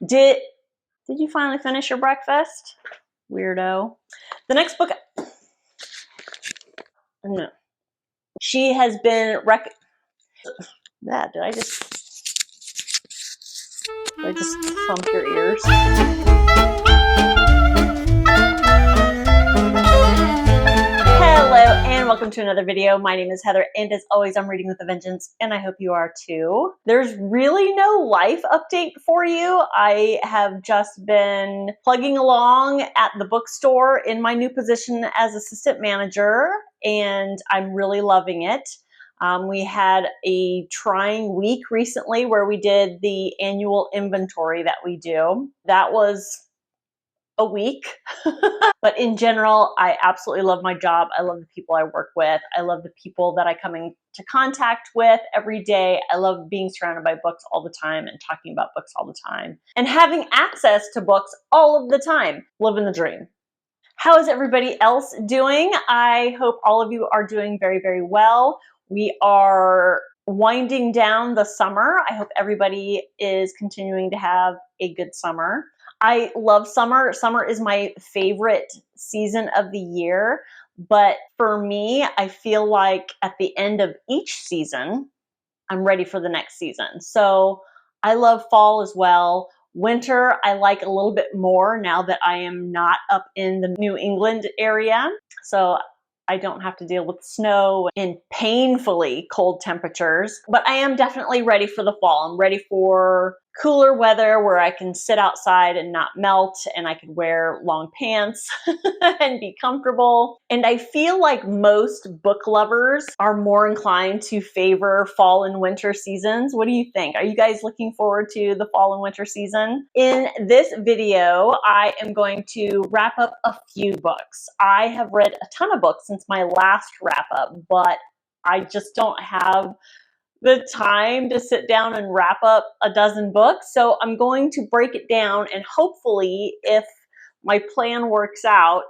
Did you finally finish your breakfast? Weirdo. The next book, no. She has been did I just thump your ears? Hello and welcome to another video. My name is Heather and as always I'm reading with a vengeance and I hope you are too. There's really no life update for you. I have just been plugging along at the bookstore in my new position as assistant manager and I'm really loving it. We had a trying week recently where we did the annual inventory that we do. That was a week. But in general, I absolutely love my job. I love the people I work with. I love the people that I come into contact with every day. I love being surrounded by books all the time and talking about books all the time and having access to books all of the time. Living the dream. How is everybody else doing? I hope all of you are doing very, very well. We are winding down the summer. I hope everybody is continuing to have a good summer. I love summer. Summer is my favorite season of the year. But for me, I feel like at the end of each season, I'm ready for the next season. So I love fall as well. Winter, I like a little bit more now that I am not up in the New England area. So I don't have to deal with snow and painfully cold temperatures, but I am definitely ready for the fall. I'm ready for cooler weather where I can sit outside and not melt and I can wear long pants and be comfortable. And I feel like most book lovers are more inclined to favor fall and winter seasons. What do you think? Are you guys looking forward to the fall and winter season? In this video, I am going to wrap up a few books. I have read a ton of books since my last wrap up, but I just don't have the time to sit down and wrap up a dozen books. So I'm going to break it down and hopefully if my plan works out,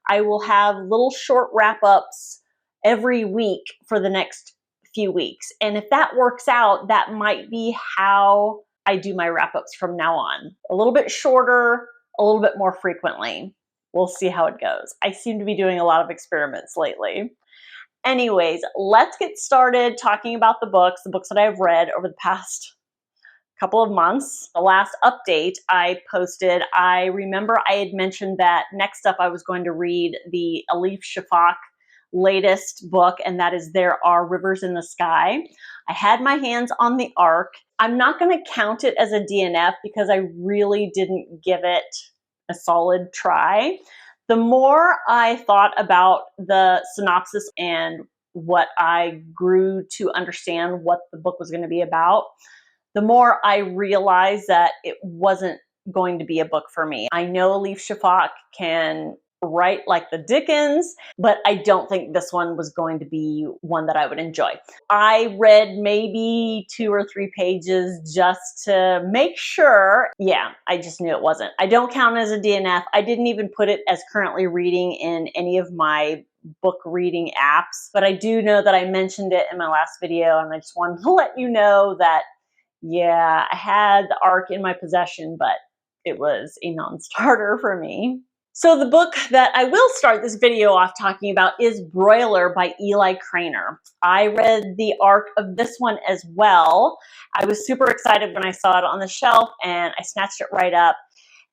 I will have little short wrap-ups every week for the next few weeks. And if that works out, that might be how I do my wrap-ups from now on. A little bit shorter, a little bit more frequently. We'll see how it goes. I seem to be doing a lot of experiments lately. Anyways, let's get started talking about the books that I've read over the past couple of months. The last update I posted, I remember I had mentioned that next up I was going to read the Elif Shafak latest book, and that is There Are Rivers in the Sky. I had my hands on the ARC. I'm not going to count it as a DNF because I really didn't give it a solid try. The more I thought about the synopsis and what I grew to understand what the book was going to be about, the more I realized that it wasn't going to be a book for me. I know Elif Shafak can write like the Dickens, but I don't think this one was going to be one that I would enjoy. I read maybe 2 or 3 pages just to make sure. Yeah, I just knew it wasn't. I don't count it as a DNF. I didn't even put it as currently reading in any of my book reading apps, but I do know that I mentioned it in my last video and I just wanted to let you know that, yeah, I had the ARC in my possession, but it was a non-starter for me. So the book that I will start this video off talking about is Broiler by Eli Craner. I read the ARC of this one as well. I was super excited when I saw it on the shelf and I snatched it right up.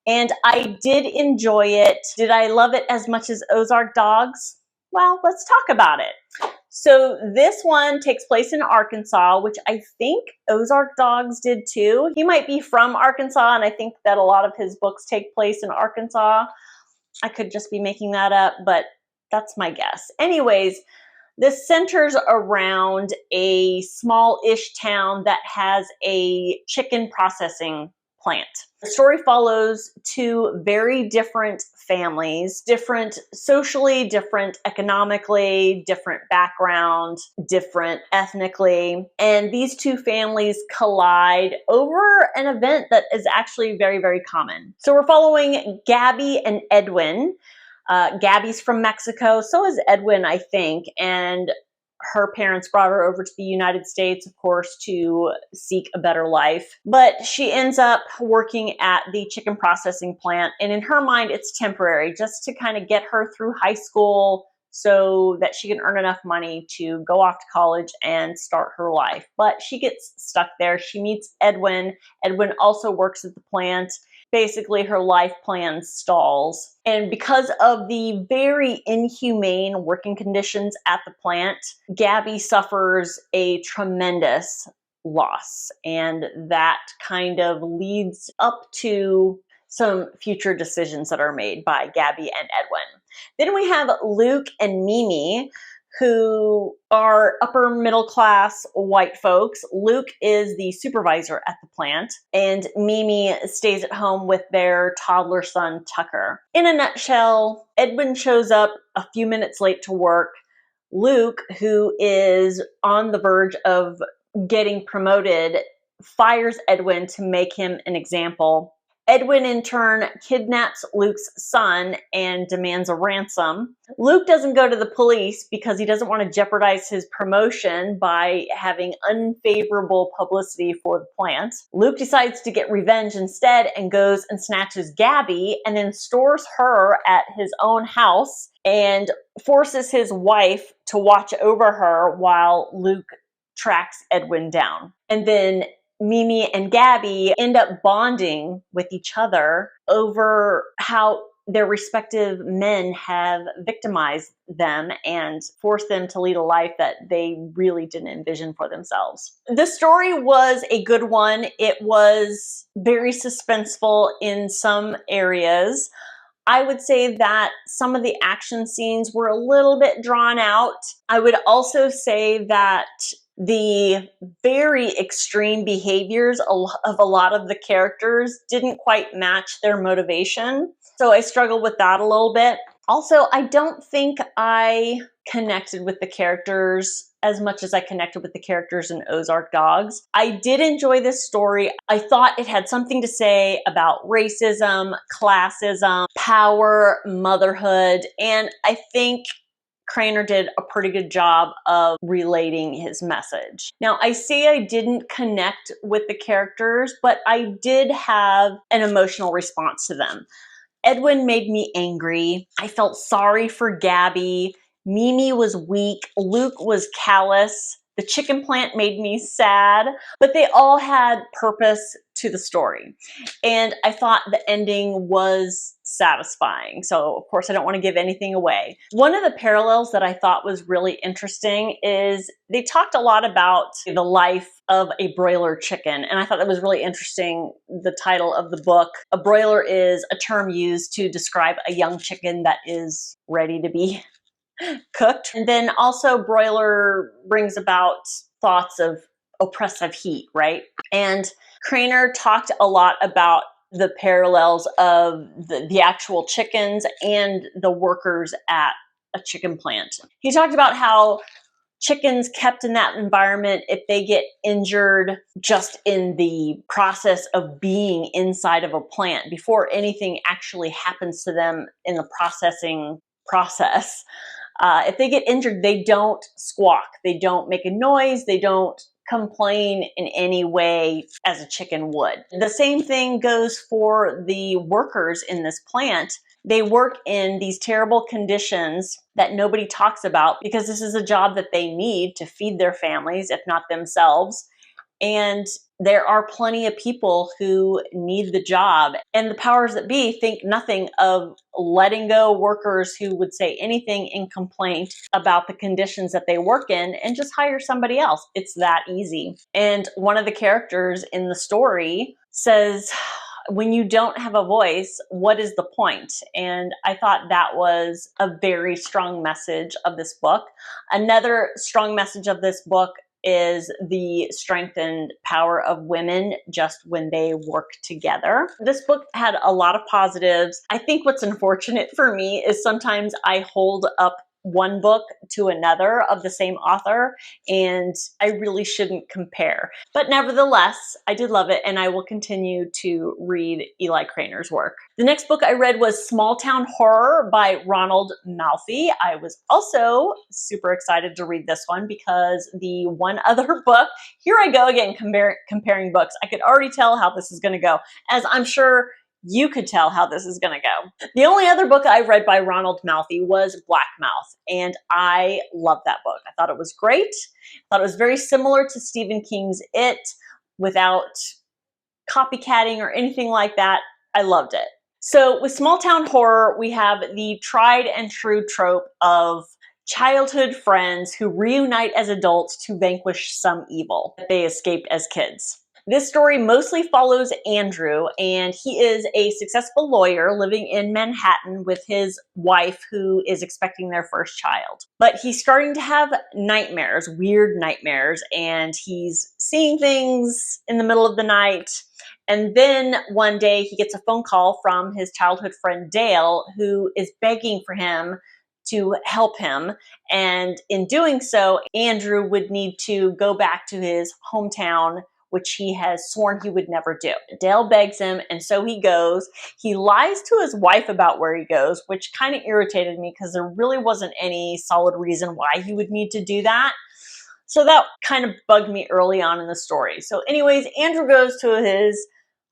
And I did enjoy it. Did I love it as much as Ozark Dogs? Well, let's talk about it. So this one takes place in Arkansas, which I think Ozark Dogs did too. He might be from Arkansas, and I think that a lot of his books take place in Arkansas. I could just be making that up, but that's my guess. Anyways, this centers around a small-ish town that has a chicken processing plant. The story follows 2 very different families, different socially, different economically, different background, different ethnically, and these 2 families collide over an event that is actually very, very common. So we're following Gabby and Edwin. Gabby's from Mexico, so is Edwin, I think, and her parents brought her over to the United States, of course, to seek a better life. But she ends up working at the chicken processing plant. And in her mind, it's temporary, just to kind of get her through high school so that she can earn enough money to go off to college and start her life. But she gets stuck there. She meets Edwin. Edwin also works at the plant. Basically, her life plan stalls. And because of the very inhumane working conditions at the plant, Gabby suffers a tremendous loss. And that kind of leads up to some future decisions that are made by Gabby and Edwin. Then we have Luke and Mimi, who are upper middle class white folks. Luke is the supervisor at the plant, and Mimi stays at home with their toddler son, Tucker. In a nutshell, Edwin shows up a few minutes late to work. Luke, who is on the verge of getting promoted, fires Edwin to make him an example. Edwin, in turn, kidnaps Luke's son and demands a ransom. Luke doesn't go to the police because he doesn't want to jeopardize his promotion by having unfavorable publicity for the plant. Luke decides to get revenge instead and goes and snatches Gabby and then stores her at his own house and forces his wife to watch over her while Luke tracks Edwin down. And then Mimi and Gabby end up bonding with each other over how their respective men have victimized them and forced them to lead a life that they really didn't envision for themselves. The story was a good one. It was very suspenseful in some areas. I would say that some of the action scenes were a little bit drawn out. I would also say that the very extreme behaviors of a lot of the characters didn't quite match their motivation. So I struggled with that a little bit. Also, I don't think I connected with the characters as much as I connected with the characters in Ozark Dogs. I did enjoy this story. I thought it had something to say about racism, classism, power, motherhood, and I think Craner did a pretty good job of relating his message. Now, I say I didn't connect with the characters, but I did have an emotional response to them. Edwin made me angry. I felt sorry for Gabby. Mimi was weak. Luke was callous. The chicken plant made me sad, but they all had purpose to the story. And I thought the ending was satisfying. So, of course, I don't want to give anything away. One of the parallels that I thought was really interesting is they talked a lot about the life of a broiler chicken. And I thought that was really interesting, the title of the book. A broiler is a term used to describe a young chicken that is ready to be cooked. And then also broiler brings about thoughts of oppressive heat, right? And Craner talked a lot about the parallels of the actual chickens and the workers at a chicken plant. He talked about how chickens kept in that environment, if they get injured just in the process of being inside of a plant, before anything actually happens to them in the processing process, if they get injured, they don't squawk, they don't make a noise, they don't complain in any way as a chicken would. The same thing goes for the workers in this plant. They work in these terrible conditions that nobody talks about because this is a job that they need to feed their families, if not themselves. And there are plenty of people who need the job. And the powers that be think nothing of letting go workers who would say anything in complaint about the conditions that they work in and just hire somebody else. It's that easy. And one of the characters in the story says, when you don't have a voice, what is the point? And I thought that was a very strong message of this book. Another strong message of this book is the strength and power of women just when they work together. This book had a lot of positives. I think what's unfortunate for me is sometimes I hold up one book to another of the same author, and I really shouldn't compare. But nevertheless, I did love it, and I will continue to read Eli Craner's work. The next book I read was Small Town Horror by Ronald Malfi. I was also super excited to read this one because the one other book, here I go again comparing books. I could already tell how this is going to go, as I'm sure you could tell how this is going to go. The only other book I read by Ronald Malfi was Black Mouth, and I loved that book. I thought it was great. I thought it was very similar to Stephen King's It without copycatting or anything like that. I loved it. So with Small Town Horror, we have the tried and true trope of childhood friends who reunite as adults to vanquish some evil that they escaped as kids. This story mostly follows Andrew, and he is a successful lawyer living in Manhattan with his wife who is expecting their first child. But he's starting to have nightmares, weird nightmares, and he's seeing things in the middle of the night. And then one day he gets a phone call from his childhood friend Dale, who is begging for him to help him. And in doing so, Andrew would need to go back to his hometown, which he has sworn he would never do. Dale begs him, and so he goes. He lies to his wife about where he goes, which kind of irritated me because there really wasn't any solid reason why he would need to do that. So that kind of bugged me early on in the story. So anyways, Andrew goes to his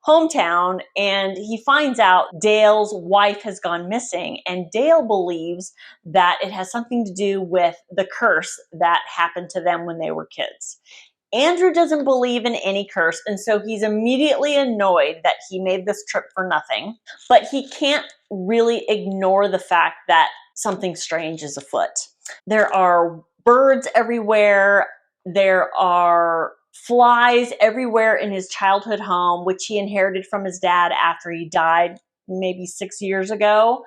hometown and he finds out Dale's wife has gone missing, and Dale believes that it has something to do with the curse that happened to them when they were kids. Andrew doesn't believe in any curse, and so he's immediately annoyed that he made this trip for nothing, but he can't really ignore the fact that something strange is afoot. There are birds everywhere. There are flies everywhere in his childhood home, which he inherited from his dad after he died maybe 6 years ago.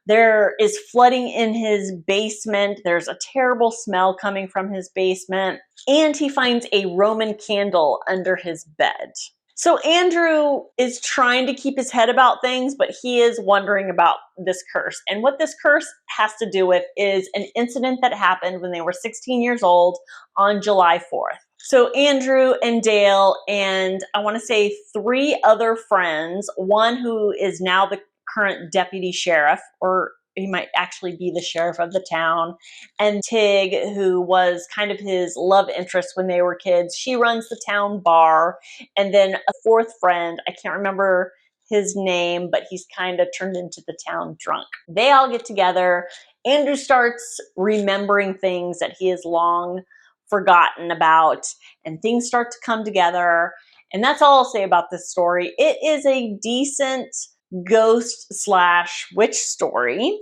There is flooding in his basement. There's a terrible smell coming from his basement. And he finds a Roman candle under his bed. So Andrew is trying to keep his head about things, but he is wondering about this curse. And what this curse has to do with is an incident that happened when they were 16 years old on July 4th. So Andrew and Dale and I want to say 3 other friends, one who is now the current deputy sheriff, or he might actually be the sheriff of the town, and Tig, who was kind of his love interest when they were kids. She runs the town bar. And then a 4th friend, I can't remember his name, but he's kind of turned into the town drunk. They all get together. Andrew starts remembering things that he has long forgotten about, and things start to come together. And that's all I'll say about this story. It is a decent ghost/witch story.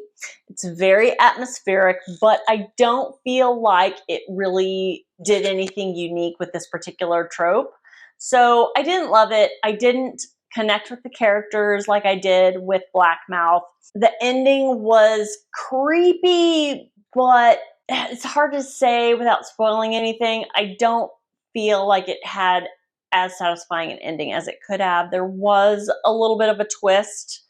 It's very atmospheric, but I don't feel like it really did anything unique with this particular trope. So I didn't love it. I didn't connect with the characters like I did with Black Mouth. The ending was creepy, but it's hard to say without spoiling anything. I don't feel like it had as satisfying an ending as it could have. There was a little bit of a twist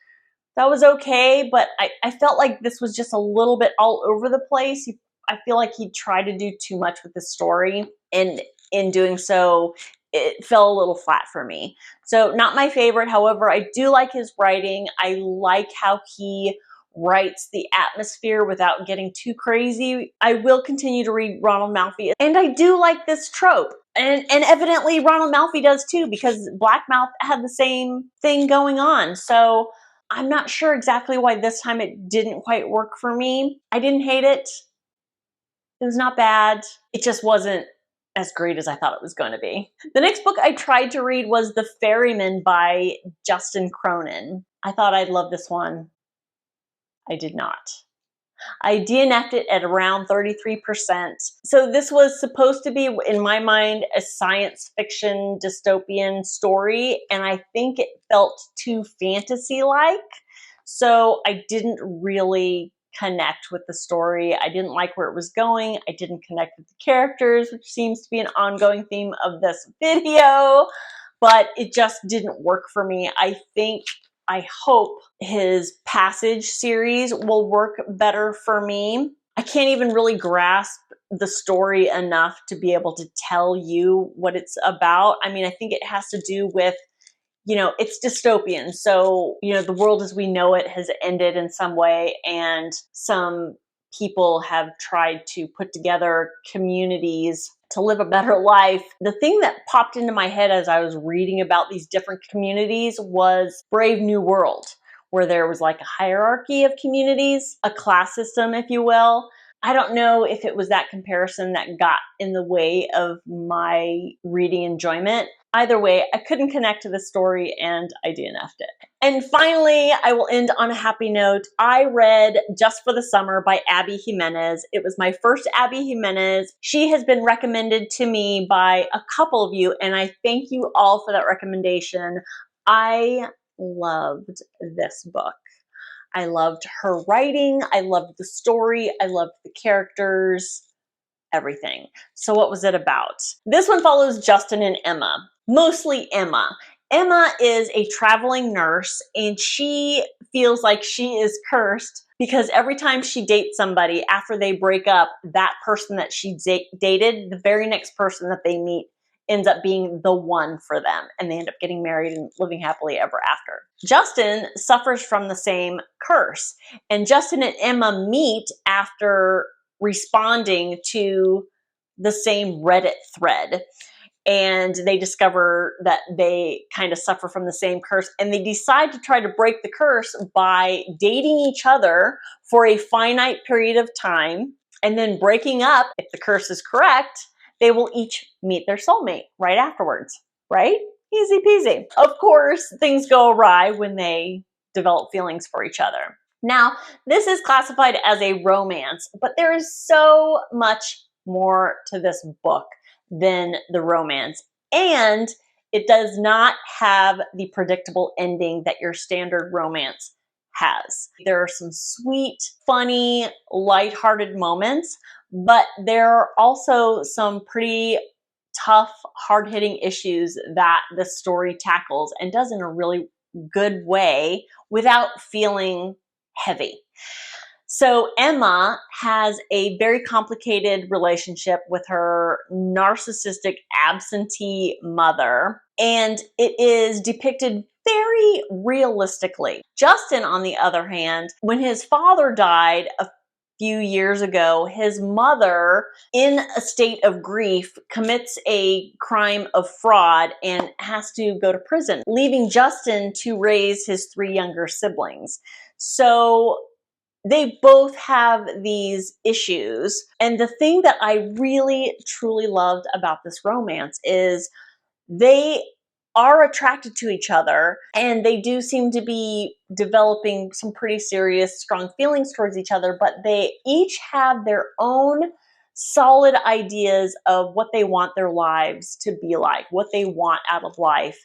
that was okay, but I felt like this was just a little bit all over the place. I feel like he tried to do too much with the story, and in doing so, it fell a little flat for me. So not my favorite. However, I do like his writing. I like how he writes the atmosphere without getting too crazy. I will continue to read Ronald Malfi, and I do like this trope. And evidently Ronald Malfi does too, because Black Mouth had the same thing going on. So I'm not sure exactly why this time it didn't quite work for me. I didn't hate it. It was not bad. It just wasn't as great as I thought it was going to be. The next book I tried to read was The Ferryman by Justin Cronin. I thought I'd love this one. I did not. I DNF'd it at around 33%. So this was supposed to be, in my mind, a science fiction dystopian story, and I think it felt too fantasy-like. So I didn't really connect with the story. I didn't like where it was going. I didn't connect with the characters, which seems to be an ongoing theme of this video, but it just didn't work for me. I hope his Passage series will work better for me. I I can't even really grasp the story enough to be able to tell you what it's about. I mean, I think it has to do with, it's dystopian. So, the world as we know it has ended in some way, and some people have tried to put together communities to live a better life. The thing that popped into my head as I was reading about these different communities was Brave New World, where there was like a hierarchy of communities, a class system, if you will. I don't know if it was that comparison that got in the way of my reading enjoyment. Either way, I couldn't connect to the story and I DNF'd it. And finally, I will end on a happy note. I read Just for the Summer by Abby Jimenez. It was my first Abby Jimenez. She has been recommended to me by a couple of you, and I thank you all for that recommendation. I loved this book. I loved her writing. I loved the story. I loved the characters, everything. So what was it about? This one follows Justin and Emma, mostly Emma. Emma is a traveling nurse, and she feels like she is cursed because every time she dates somebody, after they break up, that person that she dated, the very next person that they meet ends up being the one for them, and they end up getting married and living happily ever after. Justin suffers from the same curse, and Justin and Emma meet after responding to the same Reddit thread, and they discover that they kind of suffer from the same curse, and they decide to try to break the curse by dating each other for a finite period of time, and then breaking up. If the curse is correct, they will each meet their soulmate right afterwards, right? Easy peasy. Of course, things go awry when they develop feelings for each other. Now, this is classified as a romance, but there is so much more to this book than the romance. And it does not have the predictable ending that your standard romance has. There are some sweet, funny, lighthearted moments, but there are also some pretty tough, hard-hitting issues that the story tackles and does in a really good way without feeling heavy. So Emma has a very complicated relationship with her narcissistic absentee mother, and it is depicted very realistically. Justin, on the other hand, when his father died a few years ago, his mother, in a state of grief, commits a crime of fraud and has to go to prison, leaving Justin to raise his 3 younger siblings. So they both have these issues. And the thing that I really, truly loved about this romance is they are attracted to each other, and they do seem to be developing some pretty serious, strong feelings towards each other, but they each have their own solid ideas of what they want their lives to be like, what they want out of life,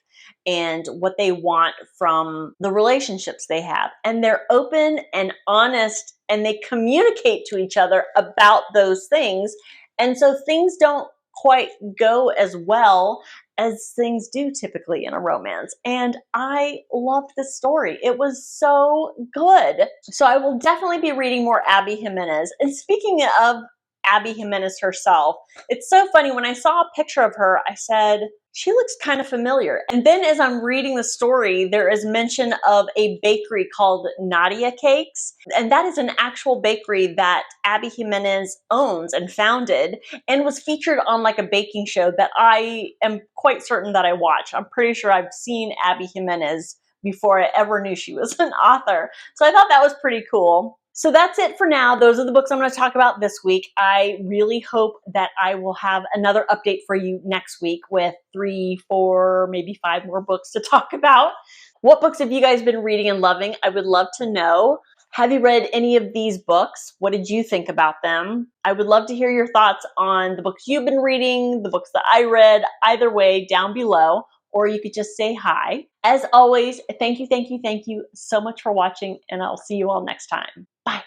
and what they want from the relationships they have. And they're open and honest, and they communicate to each other about those things. And so things don't quite go as well as things do typically in a romance. And I loved this story. It was so good. So I will definitely be reading more Abby Jimenez. And speaking of Abby Jimenez herself, it's so funny. When I saw a picture of her, I said, she looks kind of familiar. And then as I'm reading the story, there is mention of a bakery called Nadia Cakes. And that is an actual bakery that Abby Jimenez owns and founded, and was featured on like a baking show that I am quite certain that I watch. I'm pretty sure I've seen Abby Jimenez before I ever knew she was an author. So I thought that was pretty cool. So that's it for now. Those are the books I'm going to talk about this week. I really hope that I will have another update for you next week with 3, 4, maybe 5 more books to talk about. What books have you guys been reading and loving? I would love to know. Have you read any of these books? What did you think about them? I would love to hear your thoughts on the books you've been reading, the books that I read, either way down below, or you could just say hi. As always, thank you so much for watching, and I'll see you all next time. Bye.